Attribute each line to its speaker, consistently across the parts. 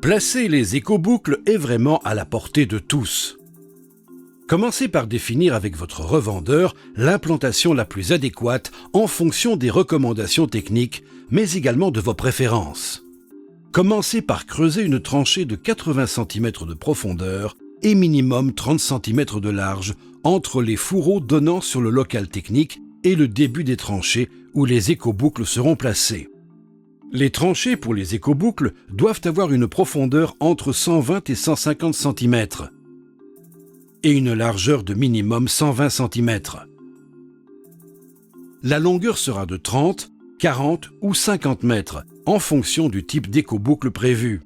Speaker 1: Placer les écoboucles est vraiment à la portée de tous. Commencez par définir avec votre revendeur l'implantation la plus adéquate en fonction des recommandations techniques, mais également de vos préférences. Commencez par creuser une tranchée de 80 cm de profondeur et minimum 30 cm de large entre les fourreaux donnant sur le local technique et le début des tranchées où les écoboucles seront placés. Les tranchées pour les écoboucles doivent avoir une profondeur entre 120 et 150 cm et une largeur de minimum 120 cm. La longueur sera de 30, 40 ou 50 mètres en fonction du type d'écoboucle prévu.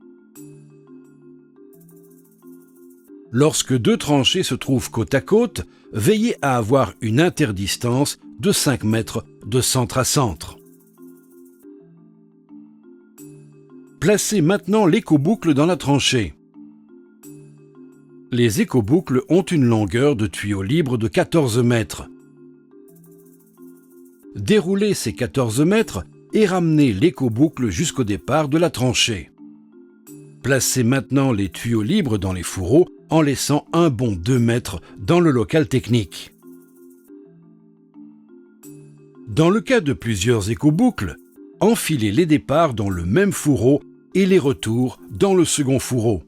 Speaker 1: Lorsque deux tranchées se trouvent côte à côte, veillez à avoir une interdistance de 5 mètres de centre à centre. Placez maintenant l'écoboucle dans la tranchée. Les écoboucles ont une longueur de tuyau libre de 14 mètres. Déroulez ces 14 mètres et ramenez l'écoboucle jusqu'au départ de la tranchée. Placez maintenant les tuyaux libres dans les fourreaux en laissant un bon 2 mètres dans le local technique. Dans le cas de plusieurs écoboucles, enfilez les départs dans le même fourreau et les retours dans le second fourreau.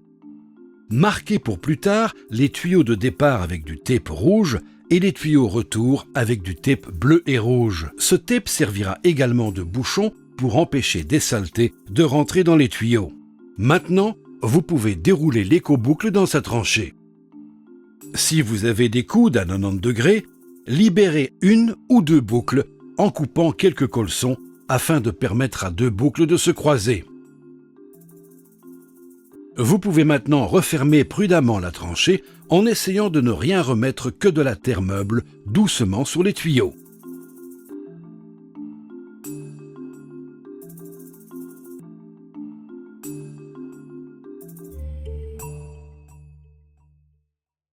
Speaker 1: Marquez pour plus tard les tuyaux de départ avec du tape rouge et les tuyaux retour avec du tape bleu et rouge. Ce tape servira également de bouchon pour empêcher des saletés de rentrer dans les tuyaux. Maintenant, vous pouvez dérouler l'écoboucle dans sa tranchée. Si vous avez des coudes à 90 degrés, libérez une ou deux boucles en coupant quelques colçons afin de permettre à deux boucles de se croiser. Vous pouvez maintenant refermer prudemment la tranchée en essayant de ne rien remettre que de la terre meuble doucement sur les tuyaux.